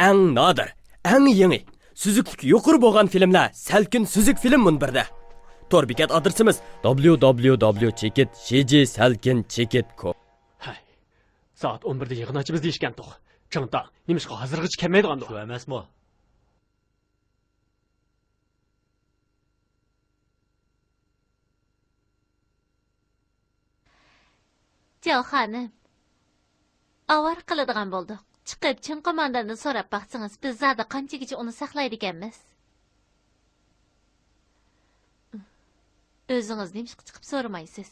eng nodir, eng yangi, süzüklük yuqur bo'lgan filmlar Salkin Süzük film munbirda. Tor bekat adresimiz www.chekit.com. Hay. Soat 11'de yig'in ochimiz deyishgan to'q. Chingta, nimishqa hozirgacha kelmaydigan-da. Shu emasmi? Jal xonim. Avar qiladigan bo'ldik. Chiqib chin qo'mondandan so'rab baqsangiz, biz zada qanchagacha uni saqlaydi ekanmiz. O'zingiz nimishqa chiqib so'ramaysiz.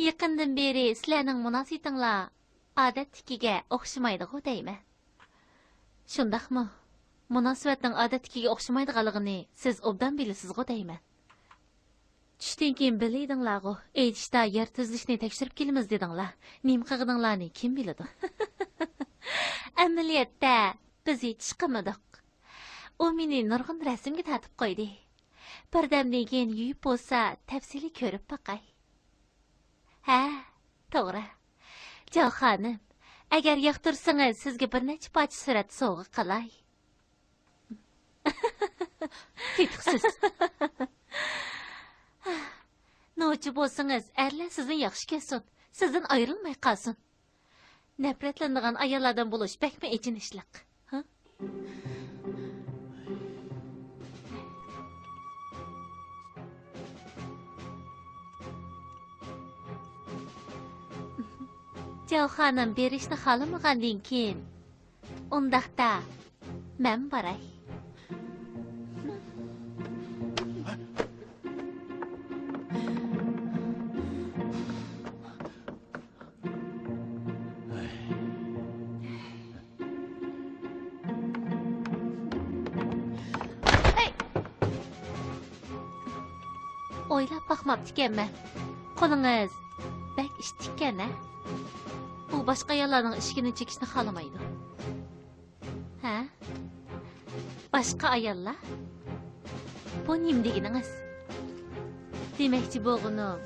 Yaqindan beri sizlarning munosabatinglar odatdagiga o'xshamaydi-ku deyman. Shundaqmi? Munosabatning odatdagiga o'xshamaydiganligini siz obdan bilasizku deyman. Tushdan keyin bilaydinglar-ku, aytishda yer tuzilishini tekshirib kelamiz dedinglar. Nim qilganinglarni kim biladi? Amaliyotda biz hech qilmadik. U meni nurg'un rasmga tatib qo'ydi. Birdamdan keyin yuyib bo'lsa, tafsili ko'rib boqay. Ha, to'g'ri. Jal xonim, agar yoqtirsangiz, sizga bir necha parcha surat sovg'a qilay. Tetiqsiz. Nochi bo'lsangiz, erlar sizni yaxshi ko'rsin, sizdan ayrilmay qolsin. Nafratlanadigan ayollardan bo'lish bakmi echinishliq. Ha? Jal xonim berishni xohlamagandan keyin, undaqda men boray. O'ylab baxmabdi ekanman. Qo'lingiz bak ishtikkan-a? U boshqa ayollarning ishini chekishni xohlamaydi. Ha? Boshqa ayollar? Bu nim deganingiz? Demakchi bo'lganim,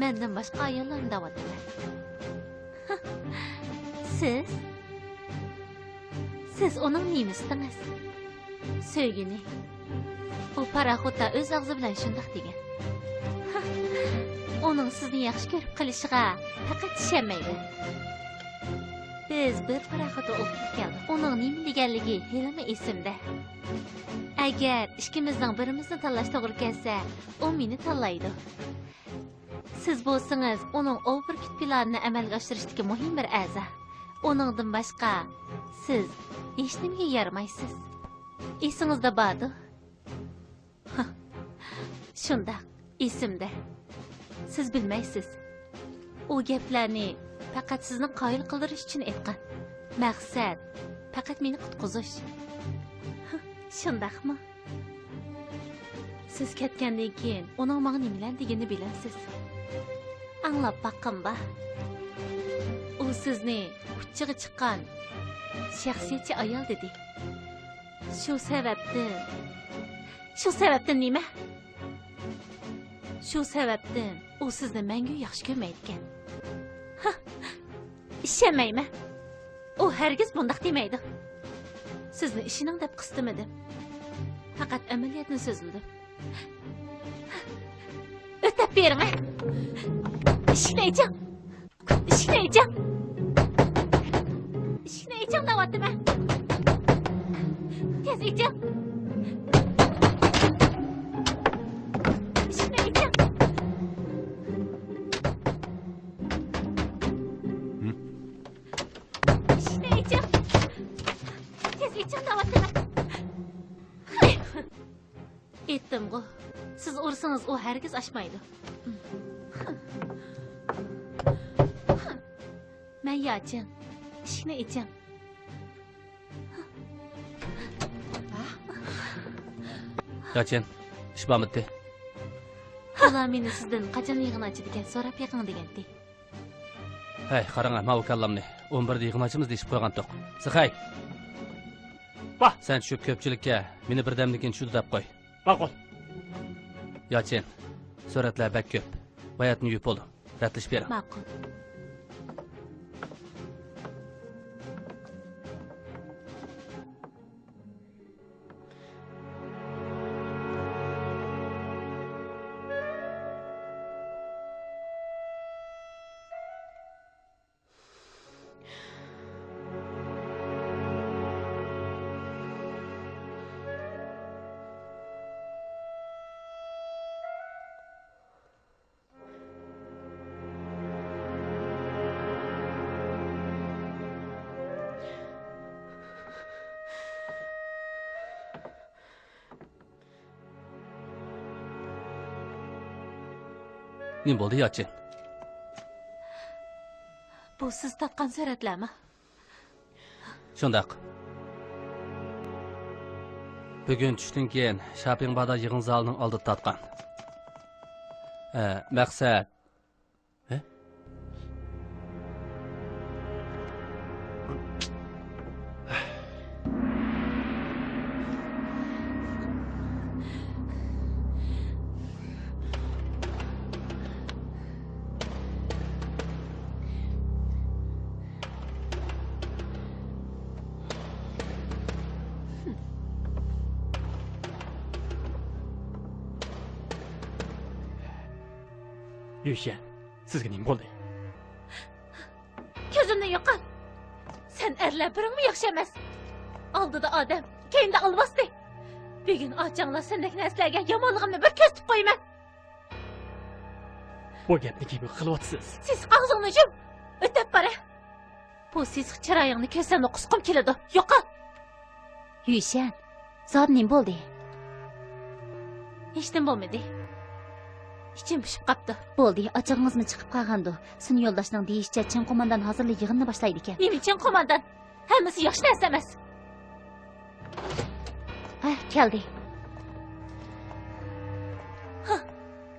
mendan boshqa ayollarni da'vatlayman. Siz uning nemisiniz? Söygini. U paraxotda o'z og'zi bilan shundoq degan. Onun sizni yaxshi ko'rib qilishiga faqat ishonmayman. Biz bir paraxotda o'qib keldik. Uning nima deganligi hali esimda. Agar ikkimizning birimizni tanlash to'g'ri kelsa, u meni tanlaydi. Siz bo'lsangiz, uning overkit planini amalga oshirishdagi muhim bir a'zo. Uningdan boshqa siz hech nimaga yaramaysiz. Esingizda bordi? Shundaq, esimda. Siz bilmaysiz. O gaplarni faqat sizni qoyil qildirish uchun aytgan. Maqsad faqat meni qutqizish. Shundaqmi? Siz ketgandan keyin uning menga nimalar deganini bilasiz. Anglab boqqanba. U sizni uchiga chiqqan shaxsiyatchi ayol dedi. Shu sababdan nima? Shu sababdan u sizni menga yaxshi ko'rmaydi ekan. Ishonmayman. U hargiz bundoq demaydi. Sizni ishining deb qistimidim. Faqat amaliyotni so'zildim. O'tab bering. Ishlayacağım. İşleyeceğim da'vatimni. Tez aytjam. Etdim-ku. Siz ursanız o herkes aşmaydı. Ben yatacağım. İşine edeceğim. Yatacağım. İş bağımıttı. Ular meni sizdan qachon yig'in ochadigan so'rab yaqin degandi. Hey, qarang, ma ukallamni 11 yig'in ochimiz deyishib qo'ygan to'q. Siqay. Bah, sen shu ko'pchilikka meni birdamlikin shu deb qo'y. Ma'qul. Yachin, suratlar bak ko'p. Bayatni yuyib bo'ldi. Ratlish bering. Ma'qul. Nima bo'ldi, Yalchin? Bu siz tatgan suratlarmi? Shundaq. Bugun tushdan keyin shopping bada yig'in zalining oldida tatgan. Maqsad Yushan, sizga nima bo'ldi? Ko'zimni yo'qol. Sen erlar biringmi yaxshi emas? Oldida odam, keyinda olmasdi. Bugun ochanglar sendek narsalarga yomonligimni bir ko'z tutib qo'yman. Bu gapni kim qilyapsiz? Siz og'zingni yum. O'tib bora. Bu siz chiroyingni ko'zimni qusqim keladi. Yo'qol. Yushan, zot nima bo'ldi? Hech nima bo'lmadi. İçim pişip qaptı. Bo'ldi, ochig'ingizmi chiqib qolgandi. Sin yo'ldoshning deyishicha, Chin qo'mondan hozirlik yig'inni boshlaydi ekan. Nima Chin qo'mondan? Hammasi yaxshi narsa emas. Ha, keldi.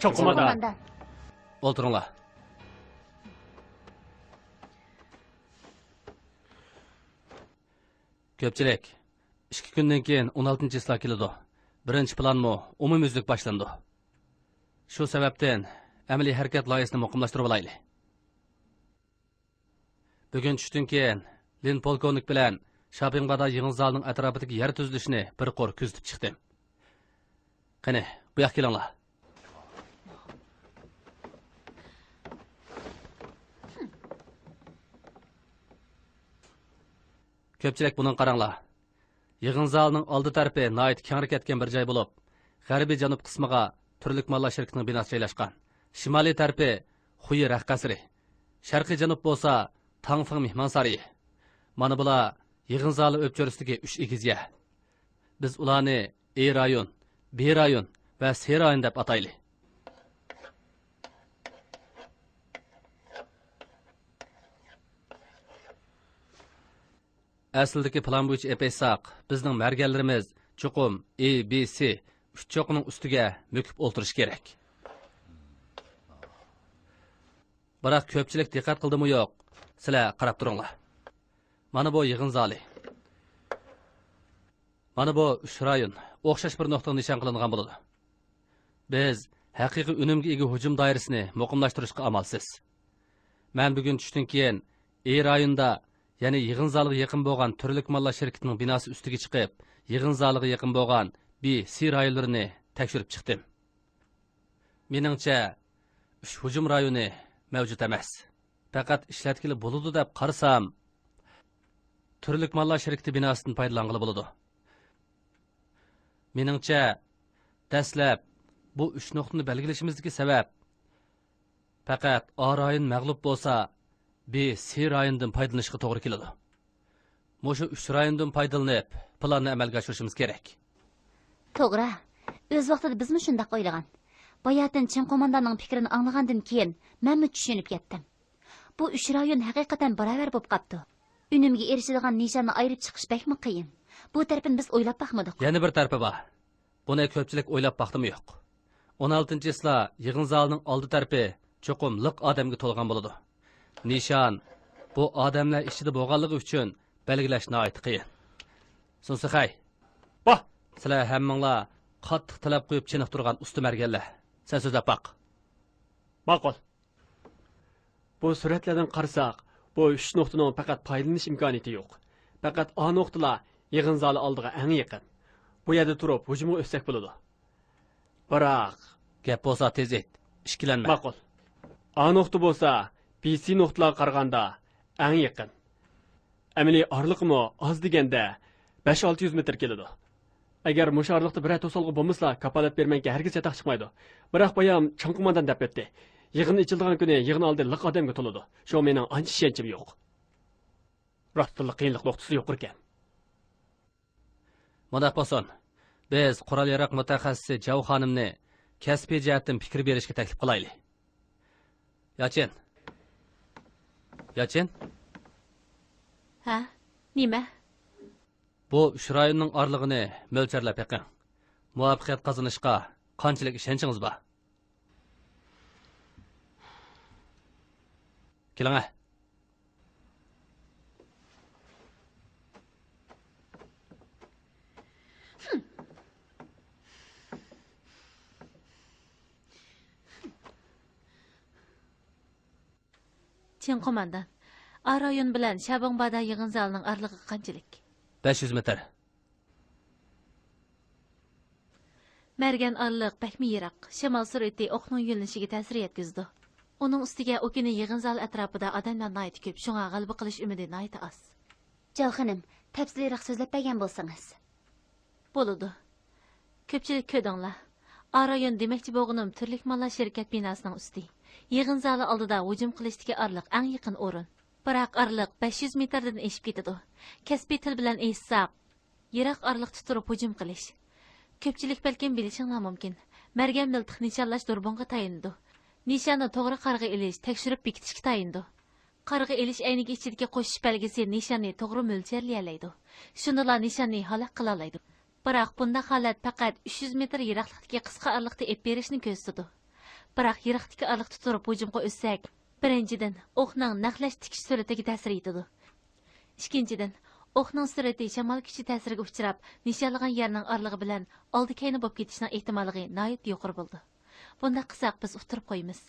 Chin qo'mondan. o'ltiringlar. Ko'pchilik 2 kundan keyin 16-isla keladi. Birinchi planmi umumyuzlik boshlandi. Shu sababdan amaliy harakat loyihasini muqimlashtirib olaylik. Bugun tushdan keyin Lin polkovnik bilan shopping bada yig'in zalining atrofidagi yer tuzilishini bir qo'r kuzatib chiqdim. Qani, bu yoqqa kelinglar. Ko'pchilik buni qaranglar. Yig'in zalining oldi tarafi nihoyat keng ketgan bir joy bo'lib, g'arbiy janub qismiga turlik mallar shirkatining binosi joylashgan. Shimoliy tarafi Xuyi Raq qasri. Sharqiy janub bo'lsa Tangfeng mehmonsaroyi. Mana bular yig'in zali o'pchorisidagi 3 egizga. Biz ularni A rayon, B rayon va C rayon deb ataylik. Aslidagi plan bo'yicha epaysak, bizning marganlarimiz chuqum A, B, C 3 cho'qining ustiga mo'kib o'ltirish kerak. Biroq ko'pchilik diqqat qildimi yo'q? Sizlar qarab turinglar. Mana bu yig'in zali. Mana bu 3 rayon o'xshash bir nuqtaga nishon qilingan bo'ladi. Biz haqiqiy unumga ega hujum doirasini muqimlashtirishga amalsiz. Men bugun tushdan keyin A rayonda, ya'ni yig'in zaliga yaqin bo'lgan turlik mallar shirkatining binosi ustiga chiqib, yig'in zaliga yaqin bo'lgan B, C rayonlarini tekshirib chiqdim. Meningcha, ush hujum rayoni mavjud emas. Faqat ishlatkili bo'ladi deb qarasam, turlik mallar shirkati binosidan foydalanqili bo'ladi. Meningcha, dastlab bu 3 nuqtani belgilashimizdagi sabab faqat A rayon mag'lub bo'lsa, B, C rayonidan foydalanishga to'g'ri keladi. Mushu 3 rayondan foydalanib, planni amalga oshirishimiz kerak. To'g'ri. O'z vaqtida bizmi shunday o'ylagan. Boyatin Chin qo'mondanning fikrini anglagandan keyin men tushunib ketdim. Bu 3 rayon haqiqatan baravar bo'lib qapti. Unumga erishadigan nishonni ayirib chiqish bekmi qiyin. Bu tarafini biz o'ylab baxmadik. Yana bir tarafi bor. Buni ko'pchilik o'ylab baxtimi yo'q. 16-isla yig'in zalining oldi tarafi cho'qim liq odamga to'lgan bo'ladi. Nishon bu odamlar ichida bo'lganligi uchun belgilash nihoyat qiyin. Sunsihay. Bah, Sizlar hammanglar qattiq talab qo'yib chiniq turgan usti marganlar. Sen so'zlab baq. ma'qul. Bu suratlardan qarasak, bu 3 nuqtaning faqat foydalanish imkoniyati yo'q. Faqat A nuqtalar yig'in zali oldiga eng yaqin. Bu yerda turib hujumga o'tsak bo'ladi. Biroq Gap bo'lsa tez et. Ishkilanma. ma'qul. A nuqta bo'lsa, BC nuqtalarga qaraganda eng yaqin. Amaliy orliqmi oz deganda 5-600 metr keladi. Agar musharliqda bir to'solg'i bo'lmasa, kapolat bermanga hargiz chetaq chiqmaydi. Biroq boyam Chin qo'mondan deb o'tdi. Yig'in ichilgan kuni yig'in oldi liq odamga to'ladi. Shu mening ancha ishonchim yo'q. Rostlik qiyinlik nuqtasi yo'q ekan. Mundaq bo'lsin. Biz qurol-yarog' mutaxassisi Jav xonimni kasbiy jihatdan fikr berishga taklif qilaylik. Yachin. Yachin, Ha? Nima? bu uch rayonning orlig'ini mo'lcharlab beqing. Muvaffaqiyat qozonishga qanchalik ishonchingiz bor? Keling. Chin qo'mondan. A rayon bilan Shabonbada yig'in zalining orlig'i qanchalik? 500 metr. Mergan orliq bakmi yiroq. Shamol surati o'qning yo'linishiga ta'sir yetkazdi. Uning ustiga o'kini yig'in zali atrofida odamlar nayt ko'p, shunga g'alaba qilish umidi nayt oz. Jol xonim, tafsilroq so'zlab bergan bo'lsangiz. Bo'ladi. Ko'pchilik ko'dinglar. A rayon demakchi bo'g'inim turlik mallar shirkat binosining usti. Yig'in zali oldida hujum qilishdagi orliq eng yaqin o'rin. Biroq orliq 500 metrdan eshib ketadi. Kasbiy til bilan aytsak, yiroq orliqda turib hujum qilish. Ko'pchilik balkim bilishinglar mumkin. Margan miltiq nishonlash durbonga tayinadi. Nishonni to'g'ri qarg'a ilish, tekshirib bekitishga tayinadi. Qarg'a ilish ayniga ichidagi qo'shish belgisi nishonni to'g'ri mo'ljallaydi. Shundalar nishonni halok qila oladi. Biroq bunda holat faqat 300 metr yiroqlikdagi qisqa orliqda ep berishni ko'rsatadi. Biroq yiroqdagi orliqda turib hujumga o'tsak, birinchidan o'qning naqlash tikish suratiga ta'sir etadi. Ikkinchidan, o'qning surati shamol kuchi ta'siriga uchrab, nishonlagan yerning orlig'i bilan oldi-keyni bo'lib ketishning ehtimoligi nihoyat yuqori bo'ldi. Bunda qilsak biz utirib qo'yamiz.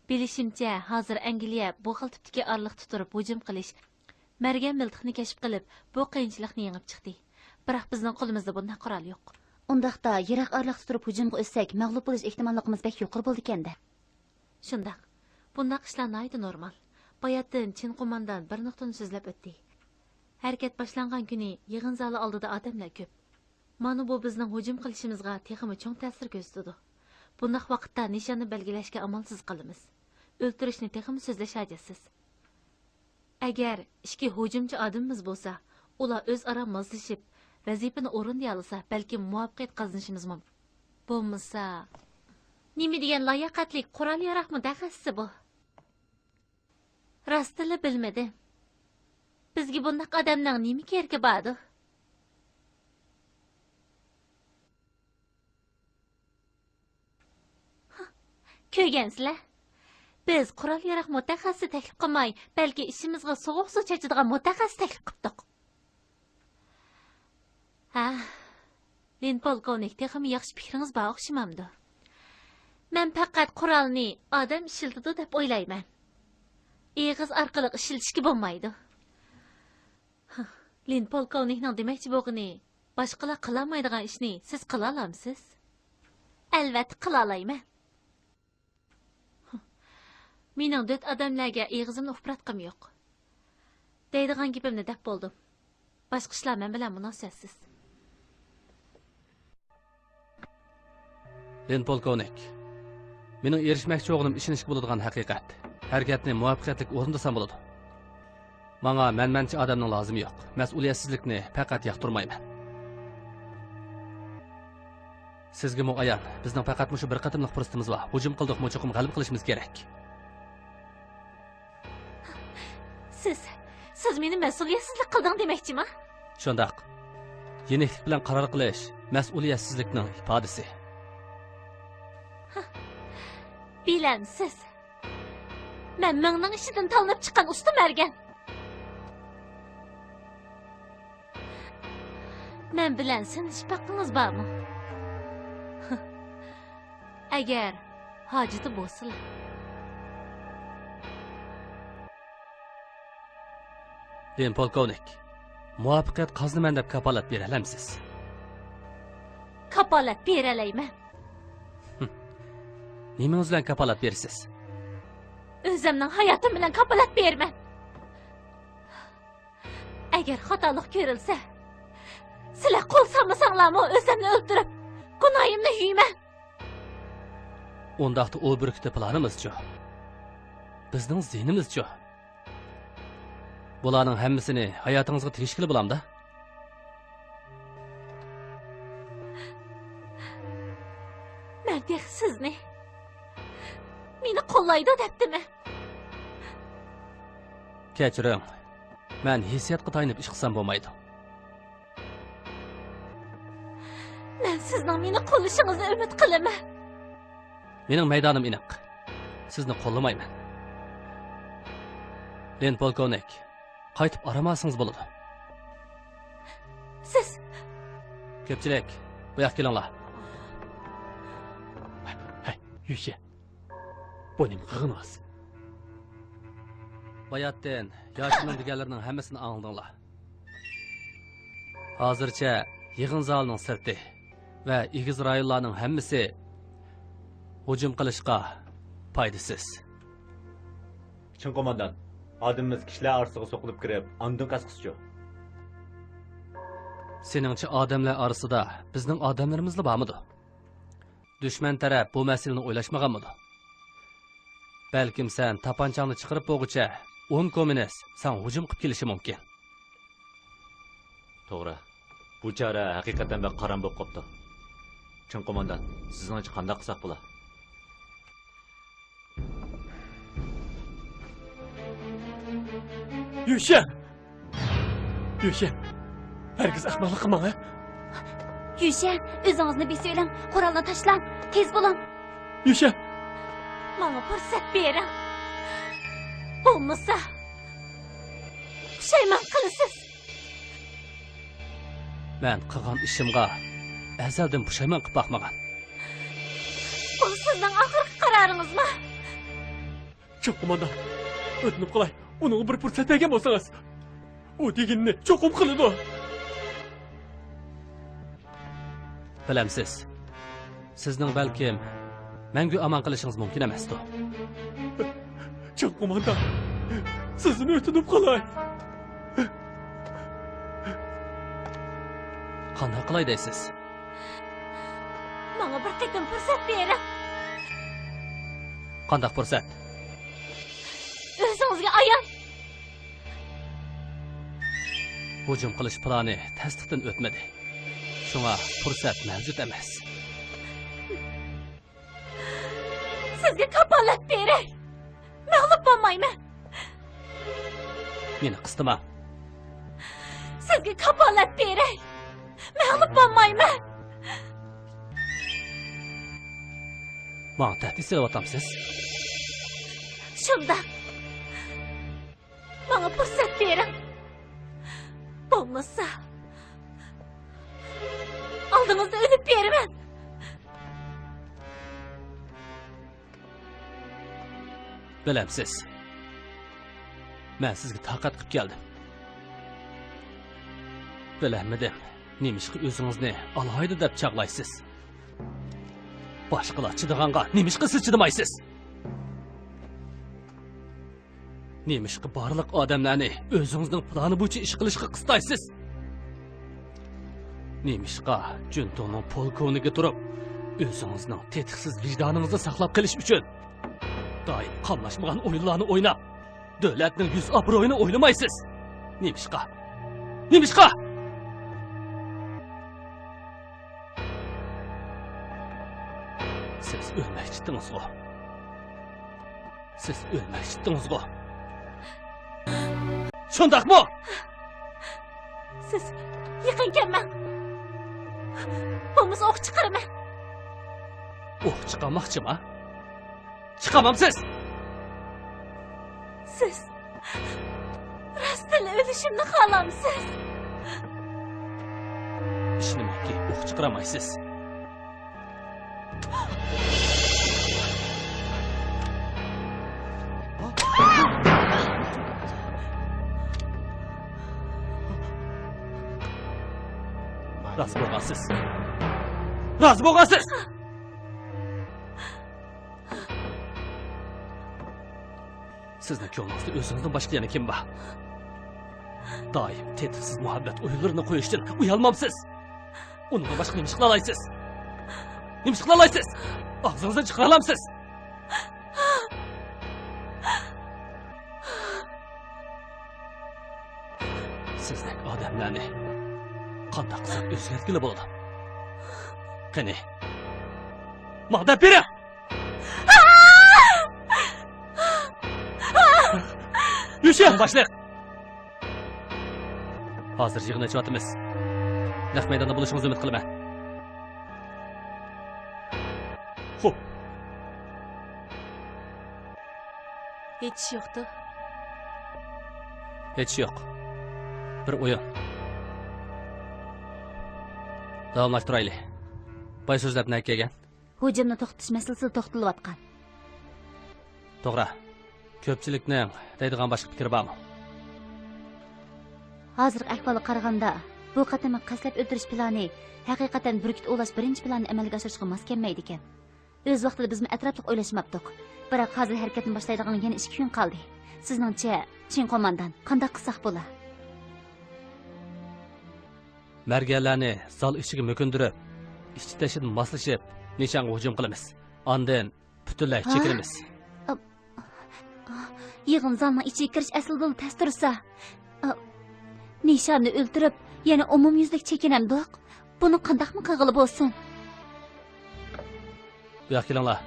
Bilishimcha, hozir Angliya bu xil tipdagi orliqda turib hujum qilish, margan miltiqni kashf qilib, bu qiyinchilikni yengib chiqdi. Biroq bizning qo'limizda bunday qurol yo'q. Undaqda yiroq orliqda turib hujumga o'tsak, mag'lub bo'lish ehtimolligimiz bek yuqori bo'ldi ekanda. Shundaq. Bundaq ishlar nihoyat normal. Bayatdan Chin qo'mondan bir nuqtani so'zlab o'tdi. Harakat boshlangan kuni yig'in zali oldida odamlar ko'p. Mana bu bizning hujum qilishimizga texmi cho'ng ta'sir ko'rsatdi. Bundaq vaqtda nishonni belgilashga amalsiz qilamiz. O'ltirishni texmi so'zlash hojasiz. Agar ikki hujumchi odamimiz bo'lsa, ular o'zaro moslashib, vazifani o'rinday olsa, balki muvaffaqiyat qozonishimiz mumkin. Bo'lmasa, nima degan layoqatli qurol yaroq mutaxassisi bu? Rostini bilmadi. Bizga bundaq odamning nima keragi bordi? Ko'rgansizlar? Biz qurol yaroq mutaxassisi taklif qilmay, balki ishimizga sovuq suv chachadigan mutaxassis taklif qildik. Ha, Lin polkovnik, texmi yaxshi fikringiz bor o'xshamamdi. Men faqat qurolni odam ishiltidi deb o'ylayman. Eg'iz orqali ishiltishga bo'lmaydi. Lin polkovnikning demakchi bo'g'ini boshqalar qila olmaydigan ishni siz qila olamsiz? Albatta qila olayman. Mening dot odamlarga eg'izimni ufratqim yo'q. Deydigan gapimni deb bo'ldim. Boshqa ishlar men bilan munosabatsiz. Len polkovnik. Mening erishmoqchi o'g'lim ishonishga bo'ladigan haqiqat. Harakatni muvaffaqiyatli o'rindasam bo'ladi. Menga manmanchi odamning lozimi yo'q. Mas'uliyatsizlikni faqat yoqtirmayman. Sizga muayyan, bizning faqat shu bir qatimliq fursatimiz bor. Hujum qildik, cho'qim g'alaba qilishimiz kerak. Siz meni mas'uliyatsizlik qilding demoqchimi? Shundaq. Yeniklik bilan qaror qilish mas'uliyatsizlikning ifodasi. Bilansiz. Men mingning ishidan tanlab chiqqan usta mergan. Men bilan sinish haqqingiz bormi? Agar hojati bo'lsa. Len polkovnik, muvaffaqiyat qozinaman deb kapolat bera olamsiz? Kapolat bera olayman. Nimangiz bilan kapolat berasiz? O'zimning hayotim bilan kapolat berman. Agar xatolik ko'rilsa, sizlar qo'l solmasanglarmi o'zimni o'ldirib, gunohimni yuyman. Undaqda o burkiti planimizchi. Bizning zihnimizchi. Bularning hammasini hayotingizga tegishli bo'lamda? Men sizni meni qo'llaydi debdimi? Kechiring. Men hissiyatga tayinib ish qilsam bo'lmaydi. Men sizning meni qo'llashingizni umid qilaman. Mening maydonim aniq. Sizni qo'llamayman. Len polkovnik, qaytib aramasangiz bo'ladi. Siz Ko'pchilik, bu yoqqa kelinglar. Hey, Yusha. Bu nima qilgansiz? Bayatdan yoshining deganlarining hammasini angladinglar. Hozircha yig'in zalining sirti va egiz rayonlarning hammasi hujum qilishga foydasiz. Çin komandan, adımımız kişiler arasına sokulub kirib, andın qasqısçı. Seningcha odamlar orasida bizning odamlarimiz bormidi? Dushman taraf bu masalani o'ylashmaganmidi? Balkim sen tapanchangni chiqarib bo'lguncha 10 kommunist sen hujum qilib kelishi mumkin. To'g'ri. Bu chora haqiqatan bir qaram bo'lib qopti. Çin komandan, sizningcha qanday qilsak bo'lar? Yusha! Yusha! Herkes ahmoqlik qilmang, ha? Yushan, o'zingizni besaylang, qurolni tashlang, tez bo'ling. Yusha! menga fursat bering. Bo'lmasa pushaymon qilasiz. Men qilgan ishimga azaldan pushaymon qilib boqmagan. Bu sizning oxirgi qaroringizmi? Çok komandan. Ötünüp qolay. Onun bir fursat bergan bo'lsangiz. U deganni cho'qim qiladi. Bilamsiz, sizning balkim mangu aman qilishingiz mumkin emasdi. Çok komandan. Sizni ötünüp qolay. Qanday qilay deysiz? Menga bir qatim fursat bering. Qanday fursat? O'zingizga ayon. Hujum qilish plani tasdiqdan o'tmadi. Shunga fursat mavjud emas. Sizga kapolat beray. Mag'lub bo'lmayman. Meni qistima. Sizga kapolat beray. Mag'lub bo'lmayman. Menga tahdid qilyapsiz. Shunda menga fursat bering. Bo'lmasa oldingizda o'lib beraman. Bilamsiz. Men sizga taqat qilib keldim. Bilamadim. Nemishqa o'zingizni alohida deb chaqlaysiz. Boshqalar chidaganga nemishqa siz chidamaysiz. Nemishqa barliq odamlarni o'zingizning plani bo'yicha ish qilishga qistaysiz. Nemishqa juntoning polkovniga turib, o'zingizning tetiksiz vijdoningizni saqlab qilish uchun doim qamlashmagan o'yinlarni o'ynab, davlatning yuz obro'yini o'ylamaysiz. Nemishqa? Nemishqa? Siz o'lmoqchidingiz-ku. Siz o'lmoqchidingiz-ku. Shundaqmi? Siz yaqin kelmang. Bo'lmasa o'q chiqaraman. O'q chiqarmoqchimi? Chiqamamsiz. Siz rostdan o'lishimni xohlamsiz? Ishonimki, o'q chiqaramaysiz. Razı bo'lgansiz. Razı bo'lgansiz. Sizning ko'nglingizda o'zingizdan boshqa yana kim bor? Doim tetiksiz muhabbat o'yinlarini qo'yishdan uyalmamsiz. Undan boshqa nima qila olasiz? Nima qila olasiz? Og'zingizdan chiqara olamsiz? Sizning odamlarni qanday qilsak o'zgartgili bo'ladi? Qani? Maqdab bering! Yushan! Başlayıq. Hazır yığın açıyatımız. Naq maydanda buluşunuz ümid qilma. Xo'p. Hech yo'qdi. Hech yo'q. Bir o'yin. Davomlashtiraylik. Boy so'zlab nima kelgan? Hujumni to'xtatish masalasi to'xtatilayotgan. To'g'ri. Ko'pchilikning deydigan boshqa fikri bormi? Hozirgi ahvolga qaraganda bu qatimni qaslab o'ldirish plani haqiqatan burkut o'lash birinchi planni amalga oshirishga mos kelmaydi ekan. O'z vaqtida biz atrofliq o'ylashmabdik. Biroq hozir harakatni boshlaydigan yana 2 kun qoldi. Sizningcha, Chin qo'mondan, qanday qilsak bo'lar? Marganlarni zal ichiga mo'kindirib, ichki tashidan moslashib, nishonga hujum qilamiz. Ondan butunlay chekiramiz. Yig'in zalning ichiga kirish aslida tas tursa, nishonni o'ldirib, yana umumyuzlik chekinamdiq. Buni qandaqmi qilg'ili bo'lsin? Bu yoqqa kelinglar.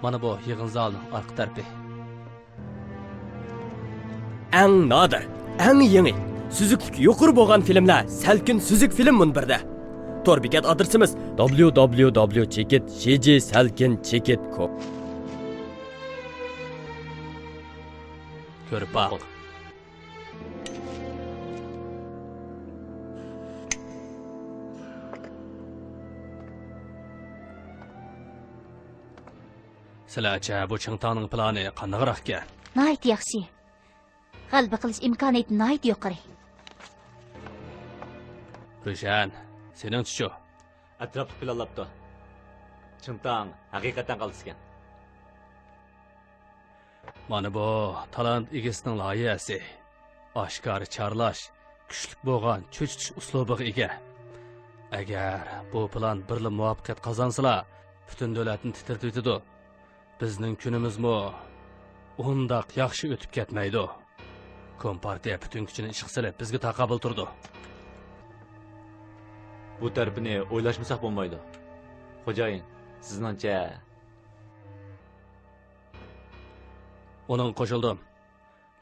Mana bu yig'in zalining orqa tarafi. Eng nodir, eng yangi, süzüklük yuqori bo'lgan filmlar Salkin Süzük film munbirda. Tor bekat adresimiz www.chekit.com. Ko'rib baq. Sizlarcha bu Chingtangning plani qanaqroq ekan? Nayt yaxshi. G'alaba qilish imkoniyati nayt yuqori. Ruşan, sening shu. Atrofni planlabdi. Chintang haqiqatan qalsgan. Mana bu talant egasining loyihasi. Oshkor charlash, kuchli bo'lgan cho'chitish uslubiga ega. Agar bu plan birli muvaffaqiyat qozonsalar, butun davlatni titratadi. Bizning kunimizmi undaq yaxshi o'tib ketmaydi. Kompartiya butun kuchini ishga solib bizga taqobil turdi. Bu tarafini o'ylashmasak bo'lmaydi. Xo'jayin, sizningcha Onun qo'shildim.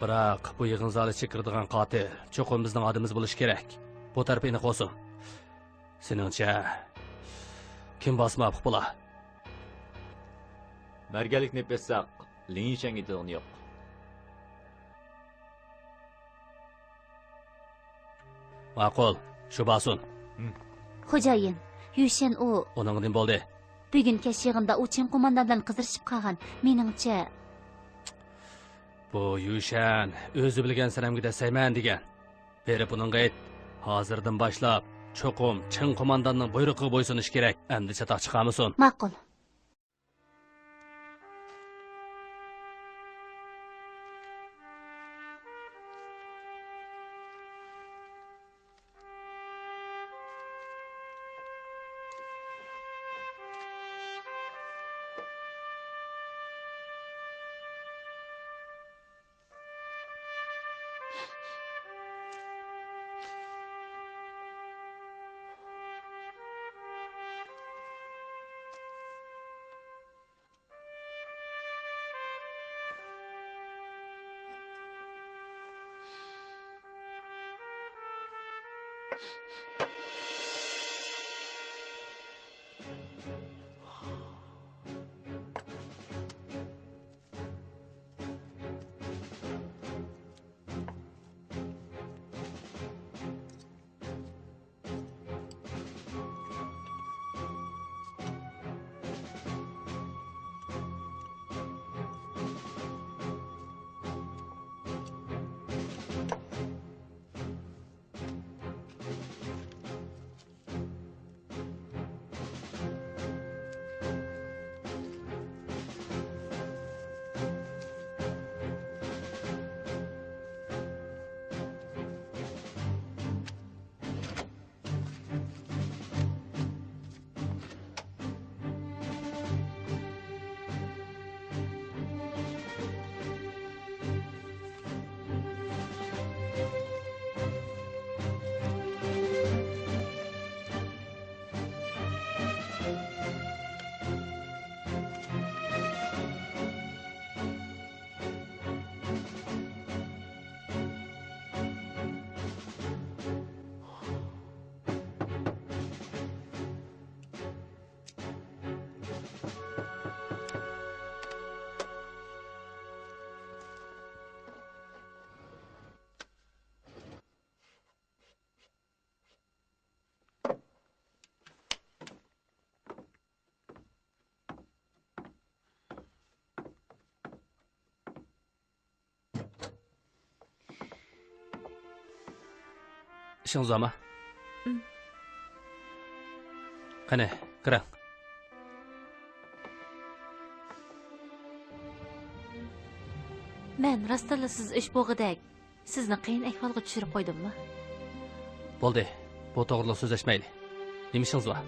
Biroq bu yig'in zali chekirdigan qotil cho'qim bizning odamimiz bo'lishi kerak. Bu taraf aniq bo'lsin. Seningcha kim bosmoqchi bo'lar? margalik nepesaq, Lin Shangga to'g'ri yo'q. Ma'qul, shu bosun. Xo'jayin, Yushan u Uning nima bo'ldi? bugun kech yig'inda u Chin qo'mondan bilan qizirishib qolgan. Meningcha, Bu Yushan o'zi bilgan sanamga desayman degan. Berib uning ayt, hozirdan boshlab cho'qim Chin qo'mondanning buyrug'iga bo'ysunish kerak. Endi chatoq chiqamisin. ma'qul. İşiniz ama. Qani, kiring. Men rostala siz ish bo'g'idak sizni qiyin ahvolga tushirib qo'ydimmi? Bo'ldi. Bu to'g'riliq so'zlashmayli. Nima ishiniz bor?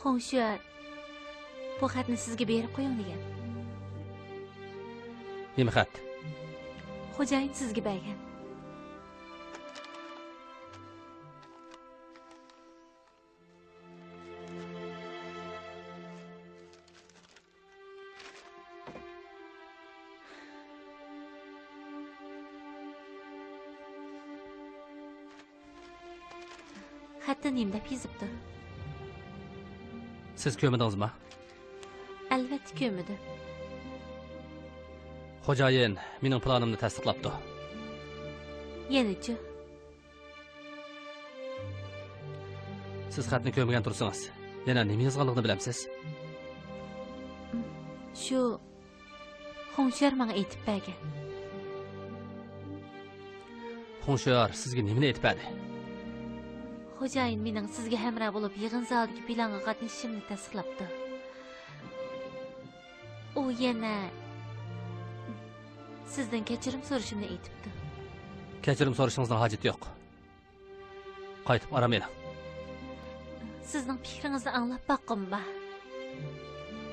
Xo'shuar bu xatni sizga berib qo'ying degan. Nima xat? Xo'jayin sizga bergan. Xatda nima deb yozibdi? Siz ko'midingizmi? Albatta ko'midi. Xo'jayin mening planimni tasdiqlabdi. Yenichi. Siz xatni ko'rmagan tursangiz, yana nima yozganligini bilamsiz? Shu Xo'shuar menga aytib bergan. Xo'shuar sizga nimani aytib berdi? Xo'jayin mening sizga hamroh bo'lib yig'in zalidagi planga qatnashishimni tasdiqlabdi. U yana sizdan kechirim so'rashimni aytibdi. Kechirim so'rashingizning hojati yo'q. Qaytib aramayman. Sizning fikringizni anglab boqqimba.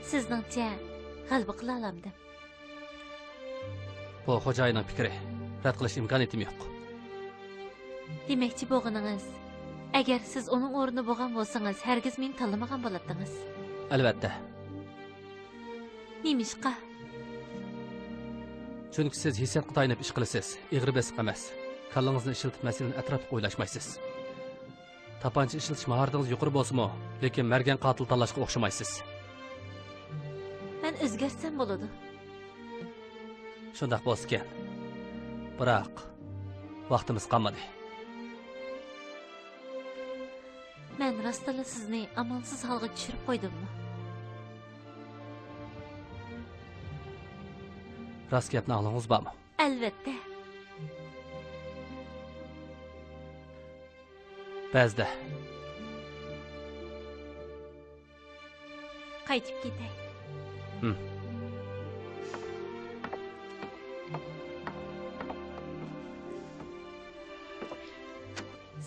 Sizningcha g'alaba qila olamdim. Bu xo'jayinning fikri. Rad qilish imkoniyatim yo'q. Demakchi bo'g'iningiz, agar siz uning o'rnida bo'lgan bo'lsangiz, hargiz meni tanlamagan bo'lardingiz. Albatta. Nimishqa? Chunki siz hissiyotga tayanib ish qilasiz, ig'ri besiq emas. Kallangizni ishlatib masalani atrofli o'ylashmaysiz. Tapancha ishlatish mahoratingiz yuqori bo'lsa-mu, lekin margan qotil tanlashga o'xshamaysiz. Men o'zgarsam bo'ladi. Shundoq bo'lsa ekan. Biroq vaqtimiz qolmadi. Men rostala sizni amalsiz holga tushirib qo'ydimmi? Rost gapni anglingiz bormi? Albatta. Ba'zida Qaytib ketay.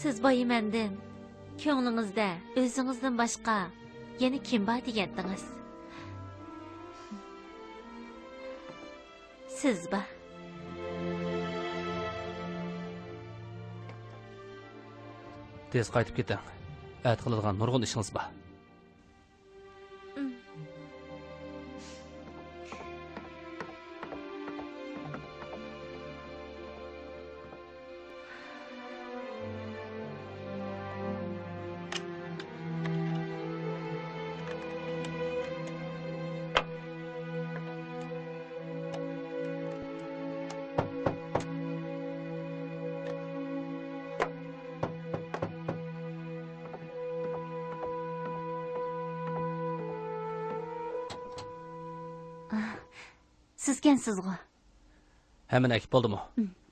Siz boyi mendan ko'nglingizda o'zingizdan boshqa yana kim bor degandingiz? Siz ba. tez qaytib keting. Ayt qiladigan nurg'un ishingiz bor. Sizgansizg'u. Hemen ekip oldu mu?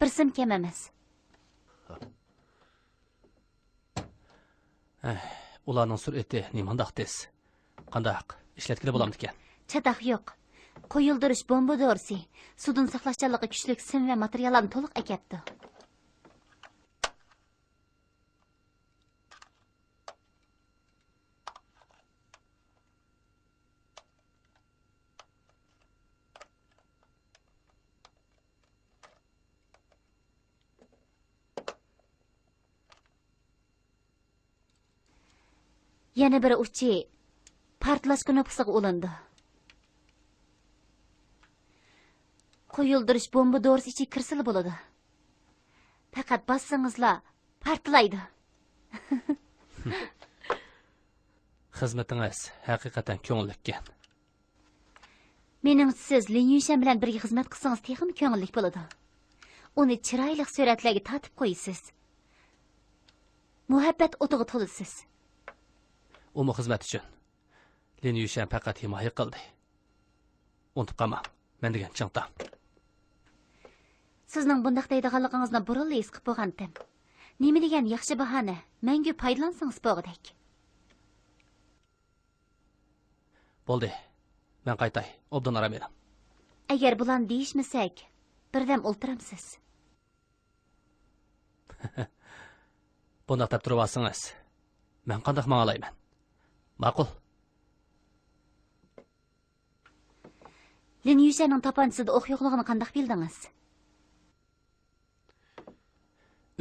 Bir sim kam emas. Ularning sur'ati nimandaq tez. Qandaq ishlatkili bo'lamdi ekan. Chadaq yo'q. Qo'yildirish bomba dorisi sudun saqlashchanligi kuchli sim va materiallarni to'liq ekapti. Yana bir uchi partlash knopkasiga ulandi. Qo'yildirish bomba dorisi ichiga kirsa bo'ladi. Faqat bossangizlar partlaydi. Xizmatingiz haqiqatan ko'ngillikkan. Mening siz Lin Yunshan bilan birga xizmat qilsangiz texnik ko'ngillik bo'ladi. Uni chiroyli suratlarga tatib qo'yasiz. Muhabbat o'tiga to'lasiz. Umu xizmat uchun Lin Yunshan faqat himoya qildi. Unutib qolma, men degan chingtam. Sizning bundaq deydiganligingizni burunla his qilib bo'lgandim. Nima degan yaxshi bahona, mangu foydalansangiz bo'lg'idek. Bo'ldi. Men qaytay. Obdan aram edim. Agar bularni deyishmasak, birdam o'ltiramsiz. Bundaq deb turib olsangiz, men qandoq ma'nolayman? Ma'qul. Lin Yushanning topanchisida o'q yo'qligini qandoq bildingiz?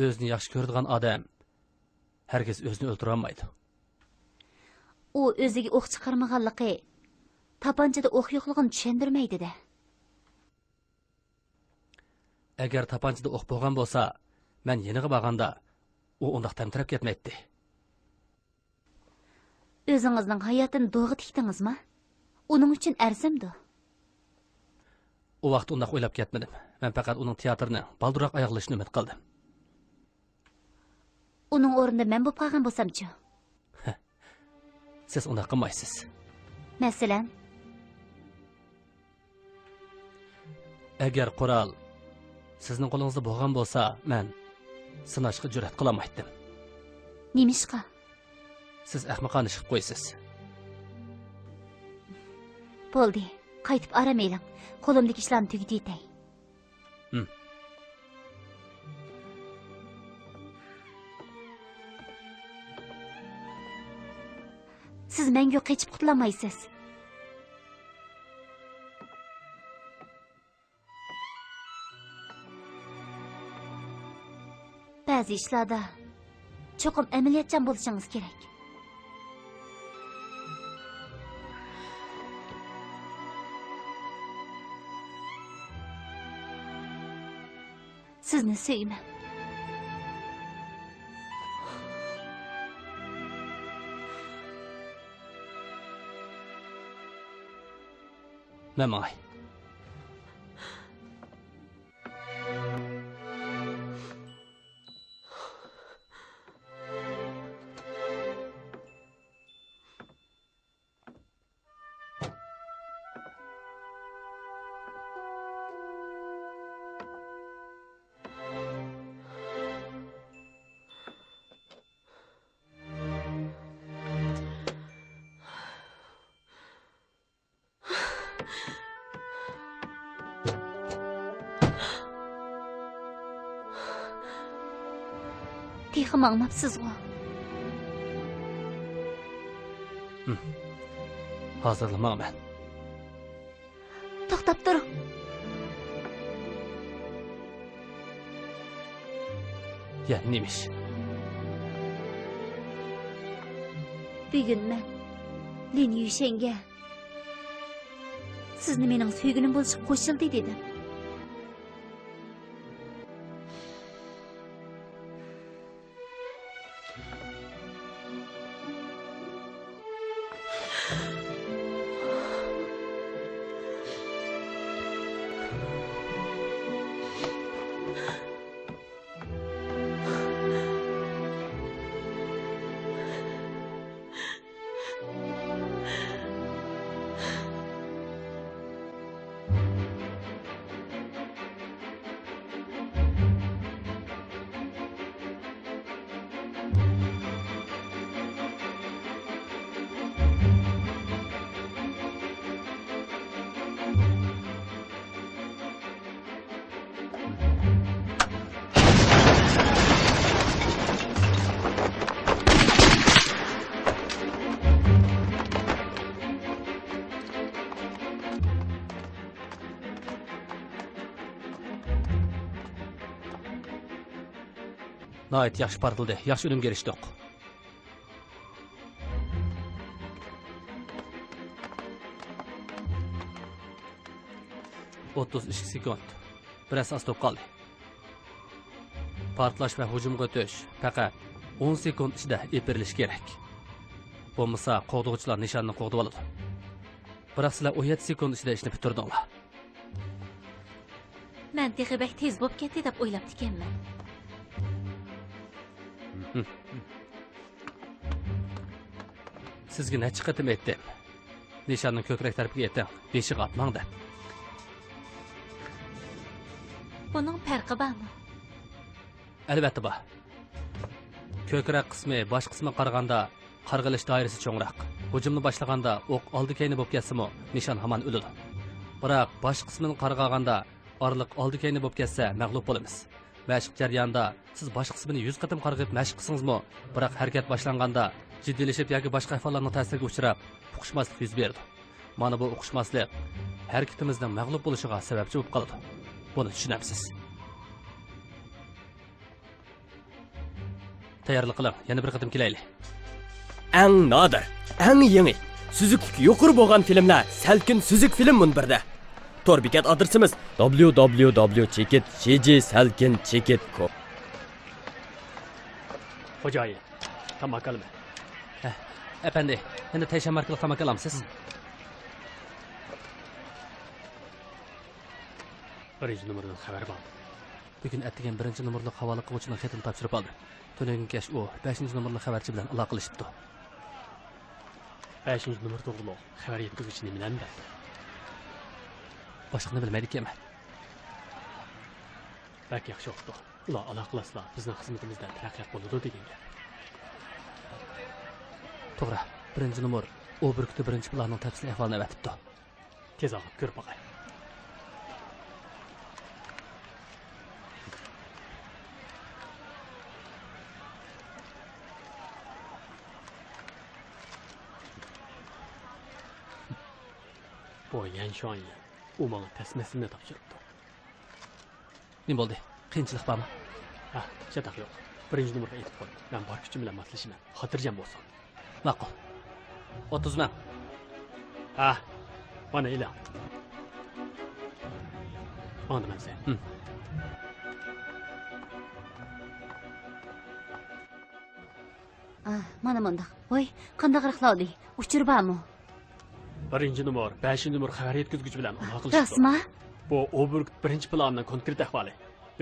O'zini yaxshi ko'radigan odam herkes o'zini o'ldira olmaydi. U o'ziga o'q chiqarmaganligi topanchada o'q yo'qligini tushundirmaydi-da. Agar topanchada o'q bo'lgan bo'lsa, men yeniga borganda u undaq tamtirab ketmaydi. O'zingizning hayotini do'g'ri tikdingizmi? Uning uchun arzimdi. O vaqt undaq o'ylab ketmadim. Men faqat uning teatrini baldurroq oyoqlashini umid qildim. Uning o'rnida men bo'lib qolgan bo'lsam-chi? Siz undaq qilmaysiz. Masalan, Agar qurol sizning qo'lingizda bo'lgan bo'lsa, men sinashga jur'at qilolmaydim. nimishqa? Siz ahmoqona ish qilib qo'ysiz. Bo'ldi, qaytib aramayling. Qo'limdagi ishlarni tugib yetay. Siz menga qochib qutulamaysiz. Ba'zi ishlarda cho'qim amaliyotchan bo'lishingiz kerak. Sizni suyman. Memay. Texim anlapsizmi? Hazırlamaman. To'xtab turing. Ya neymiş? Bugun men Lin Yushanga sizni mening suygunim bo'lishga qo'shildi dedim. Nayet yaxşı partıldı, yaxşı ölüm geliştik. Otuz 2 sekund. Biraz az top kaldı. Partlaş ve hücum götüş fakat 10 sekund içinde epiriliş gerek. Bo'lmasa qo'g'duvchilar nishonni qo'g'dib oladi. Biroq sizlar 17 sekund ichida ishni bitirdinglar. Men texibak tez bo'lib ketdi deb o'ylab ekanman. Sizga necha qatim aytdim. Nishonni ko'krak tarafiga yeting, beshik atmang deb. Buning farqi bormi? Albatta bor. Ko'krak qismi bosh qismiga qaraganda qarg'ilish doirasi cho'ngroq. Hujumni boshlaganda o'q oldi-keyni bo'lib ketsa-mu, nishon hamon o'ladi. Biroq bosh qismini qaraganda orliq oldi-keyni bo'lib ketsa, mag'lub bo'lamiz. Mashq jarayonida siz bosh qismini 100 qatim qarg'ib mashq qilsangizmi, biroq harakat boshlanganda jiddiylashib yoki boshqa ahvollarning ta'siriga uchrab, uqishmaslik yuz berdi. Mana bu uqishmaslik harakatimizning mag'lub bo'lishiga sababchi bo'lib qoladi. Buni tushunamsiz. Tayyorlik qiling, yana bir qatim kelaylik. Eng nodir, eng yangi, süzüklüki yuqori bo'lgan filmlar Salkin Süzük film munbirda. Tor bekat adresimiz www.chekit.com. Xo'jayin, tamom qilma. Efendi, endi tayshanba orqali qamoqqa olamsiz. Birinchi nomerdan xabar bor. Bugun atdigan birinchi nomerli havola qiluvchining xatini topshirib oldi. To'langash u 5-nomerli xabarchi bilan aloqa qilishibdi. 5-nomer to'g'riliq xabar yetkazuvchi nimalarni biladi? Boshqani bilmaydi ekanman. Bak yaxshi o'qdi. Ular aloqa qilsalar, bizning xizmatimizdan taraqqiyot bo'ladi degan gap. To'g'ri, birinchi nomer u burkutda birinchi planning tafsil ahvolini aytibdi. Tez olib ko'rib boqay. Bu Yanshuan u menga tasmasini topshiribdi. Nima bo'ldi? Qiyinchilik bormi? Ha, chataq yo'q. Birinchi nomerga aytib qo'y. Men bor kuchim bilan maslashaman. Xotirjam bo'lsin. Ma'qul. 30 ming. Ha, mana ila. Anlaman sen. Mana bundaq. Voy, qanday qiladi? Uchirib bormi? Birinchi nomer, 5-nomer xabar yetkazuvchi bilan aloqa qilishdi. Rasma? Bu Oburg birinchi planning konkret ahvoli.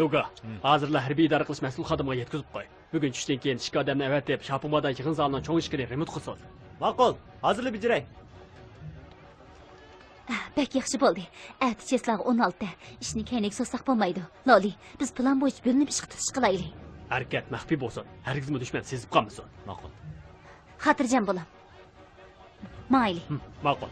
Yo'qa, hozirlar harbiy idora qilish mas'ul xodimiga yetkazib qo'y. Bugun tushdan keyin ishga odamni avatib, Shopimada yig'in zalining cho'ng ishini remont qilsin. Ma'qul, hozirlab bijiray. Bek yaxshi bo'ldi. Ati cheslag'i 16. Ishni keyinga so'zsaq bo'lmaydi. Loli, biz plan bo'yicha bo'linib ish qilaylik. Harakat maxfiy bo'lsin. Hargizmi dushman sezib qolmasin. Ma'qul. Xotirjam bo'ling. Mayli. Ma'qul.